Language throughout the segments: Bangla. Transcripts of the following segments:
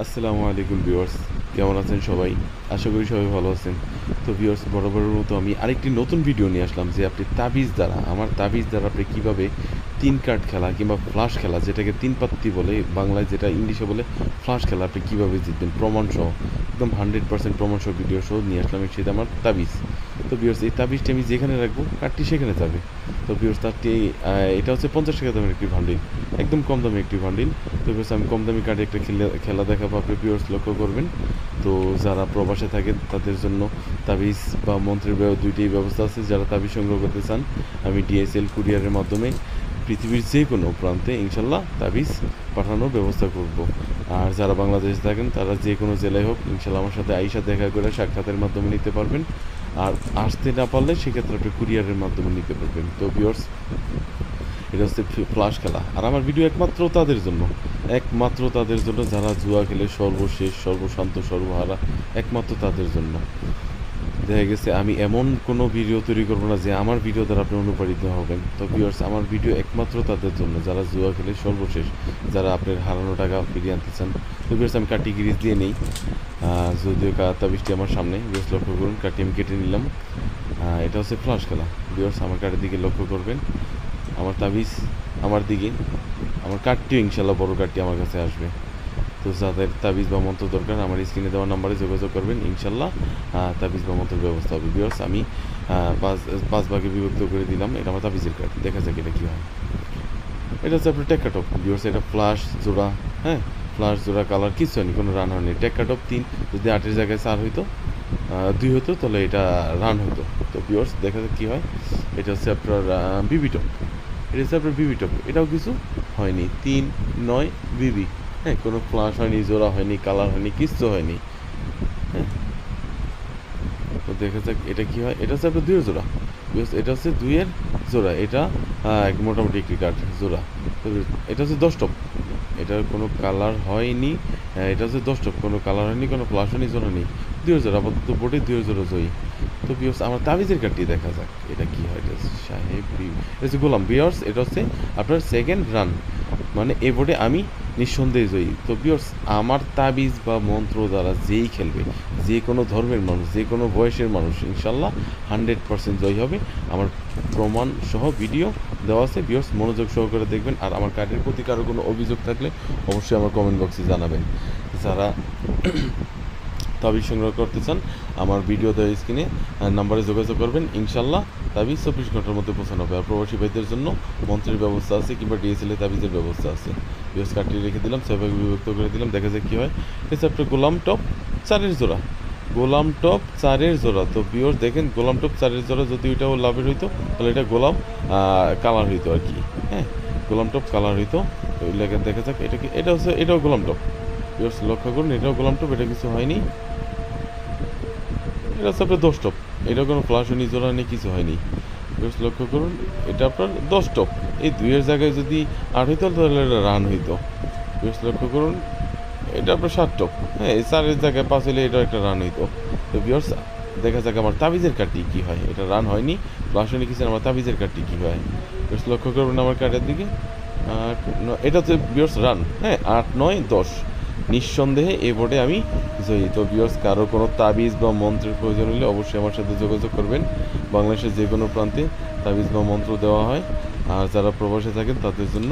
আসসালামু আলাইকুম ভিউয়ার্স, কেমন আছেন সবাই? আশা করি সবাই ভালো আছেন। তো ভিউয়ার্স, বরাবরের মতো আমি আরেকটি নতুন ভিডিও নিয়ে আসলাম যে আপনি তাবিজ দ্বারা, আমার তাবিজ দ্বারা আপনি কীভাবে ৩ কার্ড খেলা কিংবা ফ্লাশ খেলা, যেটাকে ৩ পাত্তি বলে বাংলায়, যেটা ইংলিশে বলে ফ্লাশ খেলা, আপনি কীভাবে জিতবেন প্রমাণসহ, একদম 100% প্রমাণসহ ভিডিও সহ নিয়ে আসলাম। সেটা আমার তাবিজ। তো ভিউয়ার্স, এই তাবিজটি আমি যেখানে রাখবো কার্ডটি সেখানে যাবে। তো ভিউয়ার্স, তারটি এটা হচ্ছে 50 টাকা দামের একটি বান্ডিল, একদম কম দামে একটি বান্ডিল। তো ভিউয়ার্স, আমি কম দামি কার্ডে একটা খেলা দেখাবো, আপনি ভিউয়ার্স লক্ষ্য করবেন। তো যারা প্রবাসে থাকেন তাদের জন্য তাবিজ বা মন্ত্রের দুইটাই ব্যবস্থা আছে। যারা তাবিজ সংগ্রহ করতে চান, আমি ডিএসএল কুরিয়ারের মাধ্যমে পৃথিবীর যে কোনো প্রান্তে ইনশাল্লাহ তাবিজ পাঠানোর ব্যবস্থা করব। আর যারা বাংলাদেশে থাকেন তারা যে কোনো জেলায় হোক ইনশাল্লাহ আমার সাথে আইসা দেখা করে সাক্ষাতের মাধ্যমে নিতে পারবেন। আর আসতে না পারলে সেক্ষেত্রে আপনি কুরিয়ারের মাধ্যমে নিতে পারবেন। তো ভিউয়ার্স, এটা হচ্ছে ফ্লাশ খেলা। আর আমার ভিডিও একমাত্র তাদের জন্য, একমাত্র তাদের জন্য যারা জুয়া খেলে সর্বশেষ, সর্বশান্ত, সর্বহারা, একমাত্র তাদের জন্য। দেখা গেছে আমি এমন কোনো ভিডিও তৈরি করবো না যে আমার ভিডিও দ্বারা আপনি অনুপ্রাণিত হবেন। তো ভিউয়ার্স, আমার ভিডিও একমাত্র তাদের জন্য যারা জুয়া খেলে সর্বশেষ, যারা আপনার হারানো টাকা ফিরিয়ে আনতে চান। তো ভিউয়ার্স, আমি কাটি গিরিজ দিয়ে নেই, যদিও তাবিজটি আমার সামনে। ভিউয়ার্স লক্ষ্য করুন, কাটি আমি কেটে নিলাম। এটা হচ্ছে ফ্লাশ খেলা। ভিউয়ার্স, আমার কার্ডের দিকে লক্ষ্য করবেন, আমার তাবিজ আমার দিকে, আমার কার্ডটিও ইনশাল্লাহ বড় কার্ডটি আমার কাছে আসবে। তো যাদের তাবিজ বা মন্ত্র দরকার আমার স্ক্রিনে দেওয়া নাম্বারে যোগাযোগ করবেন, ইনশাল্লাহ তাবিজ বা মন্ত্রের ব্যবস্থা হবে। ভিউয়ার্স, আমি পাঁচ ভাগে বিভক্ত করে দিলাম। এটা আমার তাবিজের কার্ড, দেখা যাক এটা কী হয়। এটা হচ্ছে আপনার টেক্কাটপ। ভিউয়ার্স, এটা ফ্লাশ জোড়া, হ্যাঁ, ফ্লাশ জোড়া, কালার কিছু হয়নি, কোনো রান হয়নি। টেক্কাটপ 3, যদি 8-এর জায়গায় 4 হইতো, 2 হতো, তাহলে এটা রান হতো। তো ভিউয়ার্স, দেখা যাক কী হয়। এটা হচ্ছে আপনার বিবি টপ। এটা হচ্ছে আপনার বিবি টপ, এটাও কিছু হয়নি। 3-9 বিবি, হ্যাঁ, কোনো ফ্লাশ হয়নি, জোড়া হয়নি, কালার হয়নি, কিচ্ছু হয়নি। হ্যাঁ, তো দেখা যাক এটা কী হয়। এটা হচ্ছে আপনার 2-এর জোড়া। এটা হচ্ছে 2-এর জোড়া, এটা মোটামুটি একটি কার্ড জোড়া। তো এটা হচ্ছে 10 টপ, এটার কোনো কালার হয়নি। এটা হচ্ছে 10 টপ, কোনো কালার হয়নি, কোনো ফ্লাশ হয়নি, জোড়া নেই। 2-এর জোড়া, আপাতত বোর্ডে 2-এর জোড়া জয়ী। তো ভিউয়ার্স, আমার তাবিজের কার্ডটি দেখা যাক এটা কী হয়। এটা হচ্ছে সাহেব, এটা হচ্ছে গোলাম। ভিউয়ার্স, এটা হচ্ছে আপনার সেকেন্ড রান, মানে এ বোর্ডে আমি নিঃসন্দেহে জয়ী। তো ভিউয়ার্স, আমার তাবিজ বা মন্ত্র দ্বারা যেই খেলবে, যে কোনো ধর্মের মানুষ, যে কোনো বয়সের মানুষ, ইনশাল্লাহ 100% জয়ী হবে। আমার প্রমাণ সহ ভিডিও দেওয়া আছে। ভিউয়ার্স, মনোযোগ সহকারে দেখবেন। আর আমার কার্ডের প্রতি কারো কোনো অভিযোগ থাকলে অবশ্যই আমার কমেন্ট বক্সে জানাবেন। যারা তাবিজ সংগ্রহ করতে চান, আমার ভিডিও দেওয়া স্ক্রিনে নাম্বারে যোগাযোগ করবেন, ইনশাল্লাহ তাবিজ 24 ঘন্টার মধ্যে পৌঁছানো হবে। আর প্রবাসী ভাইদের জন্য মন্ত্রের ব্যবস্থা আছে, কিংবা ডিএসএল-এ তাবিজের ব্যবস্থা আছে। ভিউয়ার্স, কার্ডটি রেখে দিলাম, সেভাবে বিভক্ত করে দিলাম, দেখা যায় কী হয়। এটা আপনার গোলাম টপ 4-এর জোড়া, গোলাম টপ 4-এর জোড়া। তো ভিউয়ার্স দেখেন, গোলাম টপ 4-এর জোড়া, যদি ওইটাও লাভের হইতো তাহলে এটা গোলাম কালার হইতো আর কি, হ্যাঁ, গোলাম টপ কালার হইতো। ওই লেখা দেখা যাক এটা কি। এটা হচ্ছে, এটাও গোলাম টপ। ভিউয়ার্স লক্ষ্য করুন, এটাও গোলাম টপ, এটা কিছু হয়নি। এটা হচ্ছে আপনার 10 টপ, এটা কোনো ফ্লাশ হয়নি, জোড়া নেই, কিছু হয়নি। ভিউয়ার্স লক্ষ্য করুন, এটা আপনার 10 টপ। এই 2-এর জায়গায় যদি 8 হইতো তাহলে এটা রান হইতো। ভিউয়ার্স লক্ষ্য করুন, এটা আপনার 7 টপ, হ্যাঁ, এই 4-এর জায়গায় 5 হলে এটা একটা রান হইতো। তো ভিউয়ার্স, দেখা যাক আমার তাবিজের কার্ডটি কী হয়। এটা রান হয়নি, ফ্লাশ হয়নি, কিছু, আমার তাবিজের কার্ডটি কী হয়। ভিউয়ার্স লক্ষ্য করবেন আমার কার্ডের দিকে। এটা হচ্ছে ভিউয়ার্স রান, হ্যাঁ, 8-9-10, নিঃসন্দেহে এ বোর্ডে আমি জয়ী। তো ভিউয়ার্স, কারো কোনো তাবিজ বা মন্ত্রের প্রয়োজন হলে অবশ্যই আমার সাথে যোগাযোগ করবেন। বাংলাদেশের যে কোনো প্রান্তে তাবিজ বা মন্ত্র দেওয়া হয়। আর যারা প্রবাসে থাকেন তাদের জন্য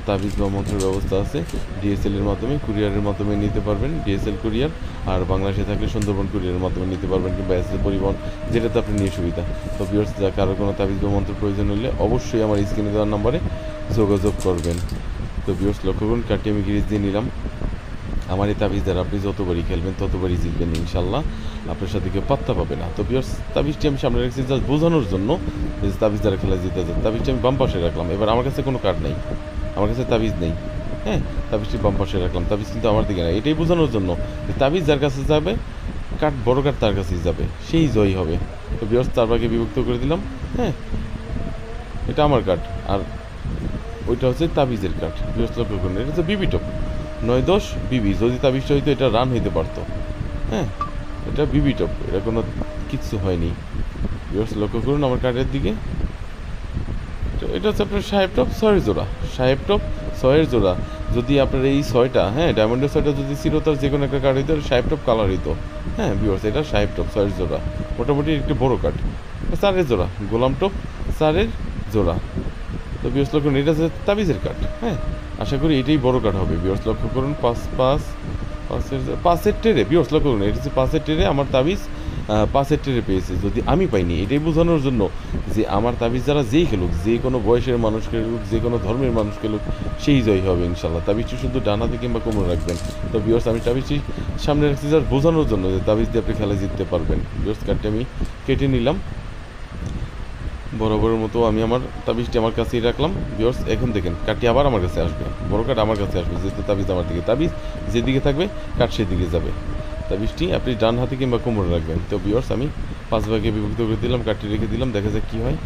তাবিজ বা মন্ত্রের ব্যবস্থা আছে। ডিএসএল-এর মাধ্যমে, কুরিয়ারের মাধ্যমে নিতে পারবেন, ডিএসএল কুরিয়ার। আর বাংলাদেশে থাকলে সুন্দরবন কুরিয়ারের মাধ্যমে নিতে পারবেন, কিংবা এসএস পরিবহন, যেটাতে আপনি নিয়ে সুবিধা। তো ভিউয়ার্স, যা কারো কোনো তাবিজ বা মন্ত্রের প্রয়োজন হলে অবশ্যই আমার স্ক্রিনে দেওয়ার নাম্বারে যোগাযোগ করবেন। তো ভিউয়ার্স লক্ষ্য করুন, কার্ডটি আমি গিরিজ দিয়ে নিলাম। আমার এই তাবিজ দ্বারা আপনি যতবারই খেলবেন ততবারই জিতবেন, ইনশাল্লাহ আপনার সাথে কেউ পাত্তা পাবে না। তো ভিউয়ার্স, তাবিজটি আমি সামনে রেখেছি জাস্ট বোঝানোর জন্য যে তাবিজ দ্বারা খেলা জিতে যায়। তাবিজটি আমি বাম পাশে রাখলাম। এবার আমার কাছে কোনো কার্ড নেই, আমার কাছে তাবিজ নেই, হ্যাঁ, তাবিজটি বাম পাশে রাখলাম। তাবিজ কিন্তু আমার দিকে না, এটাই বোঝানোর জন্য যে তাবিজ যার কাছে যাবে, কার্ড বড় কার্ড তার কাছেই যাবে, সেই জয়ী হবে। তো ভিউয়ার্স, 4 ভাগে বিভক্ত করে দিলাম, হ্যাঁ, এটা আমার কার্ড, আর ওইটা হচ্ছে তাবিজের কার্ড। ভিউয়ার্স লক্ষ্য করুন, এটা হচ্ছে বিবি টপ, 9-10 বিবি। যদি তাবিজটা হইতো এটা রান হইতে পারতো, হ্যাঁ, এটা বিবি টপ, এটা কোনো কিচ্ছু হয়নি। ভিউয়ার্স লক্ষ্য করুন আমার কার্ডের দিকে। তো এটা হচ্ছে আপনার সাহেব টপ 6-এর জোড়া, সাহেব টপ ছয়ের জোড়া যদি আপনার এই ছয়টা, হ্যাঁ ডায়মন্ডের ছয়টা যদি চিরতার যে কোনো একটা কার্ড হইতো সাহেব টপ কালার হইতো। হ্যাঁ ভিউয়ার্স, এটা সাহেব টপ ছয়ের জোড়া, মোটামুটি একটি বড় কার্ড। চারের জোড়া গোলাম টপ চারের জোড়া। তো ভিউয়ার্স লক্ষ্য করুন, এটা হচ্ছে তাবিজের কার্ড। হ্যাঁ আশা করি এটাই বড় কার্ড হবে। ভিউয়ার্স লক্ষ্য করুন, পাঁচের টেরে। ভিউয়ার্স লক্ষ্য করুন, এটা হচ্ছে পাঁচের টেরে আমার তাবিজ, পাঁচের টেরে পেয়েছে। যদি আমি পাইনি, এটাই বোঝানোর জন্য যে আমার তাবিজ যারা যেই খেলুক, যে কোনো বয়সের মানুষ খেলুক, যে কোনো ধর্মের মানুষ খেলুক, সেই জয় হবে ইনশাল্লাহ। তাবিজটি শুধু ডান হাতে কিংবা কোমরে রাখবেন। তো ভিউয়ার্স আমি তাবিজটি সামনে রাখছি যার বোঝানোর জন্য যে তাবিজ দিয়ে আপনি খেলা জিততে পারবেন। ভিউয়ার্স কার্ডটি আমি কেটে নিলাম বরাবরের মতো। আমি আমার তাবিজটি আমার কাছেই রাখলাম। ভিউয়ার্স এখন দেখেন কার্ডটি আবার আমার কাছে আসবে, বড় কার্ড আমার কাছে আসবে, যেহেতু তাবিজ আমার দিকে, তাবিজ যেদিকে থাকবে কার্ড সেদিকে যাবে। তাবিজটি আপনি ডান হাতে কিংবা কোমরে রাখবেন। তো ভিউয়ার্স আমি 5 ভাগে বিভক্ত করে দিলাম, কার্ডটি রেখে দিলাম, দেখা যাক কী হয়।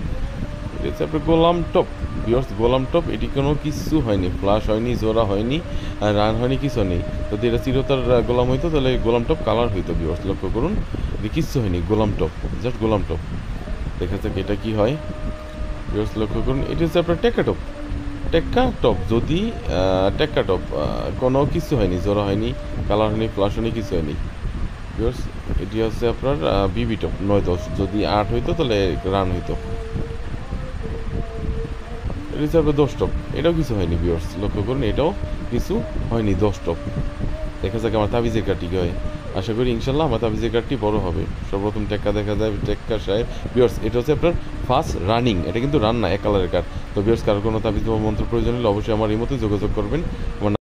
এটা হচ্ছে আপনার গোলাম টপ। ভিউয়ার্স গোলাম টপ, এটি কোনো কিছু হয়নি, ফ্লাশ হয়নি, জোড়া হয়নি, রান হয়নি, কিছু নেই। যদি এটা চিরতার গোলাম হইতো তাহলে গোলাম টপ কালার হইতো। ভিউয়ার্স লক্ষ্য করুন, এটি কিচ্ছু হয়নি, গোলাম টপ, জাস্ট গোলাম টপ। দেখা যাক এটা কী হয়। ভিউয়ার্স লক্ষ্য করুন, এটি হচ্ছে আপনার টেক্কা টপ, টেক্কা টপ। যদি টেক্কা টপ, কোনো কিছু হয়নি, জোড়া হয়নি, কালার হয়নি, ফ্লাশ হয়নি, কিছু হয়নি। ভিউয়ার্স এটি হচ্ছে আপনার বিবি টপ 9-10, যদি 8 হইতো তাহলে রান হইতো। এটা হচ্ছে আপনার 10 টপ, এটাও কিছু হয়নি। ভিউয়ার্স লক্ষ্য করুন, এটাও কিছু হয়নি, 10 টপ। দেখা যাক আমার তাবিজের কার্ডটি কী হয়। আশা করি ইনশাল্লাহ আমার তাবিজের কার্ডটি বড় হবে। সর্বপ্রথম টেক্কা দেখা যায়, টেক্কা সাহেব। ভিউয়ার্স এটা হচ্ছে আপনার ফার্স্ট রানিং, এটা কিন্তু রান না, এক কালারের কার্ড। তো ভিউয়ার্স কারো কোনো তাবিজ বা মন্ত্র প্রয়োজন হলে অবশ্যই আমার এই মতো যোগাযোগ করবেন। আমার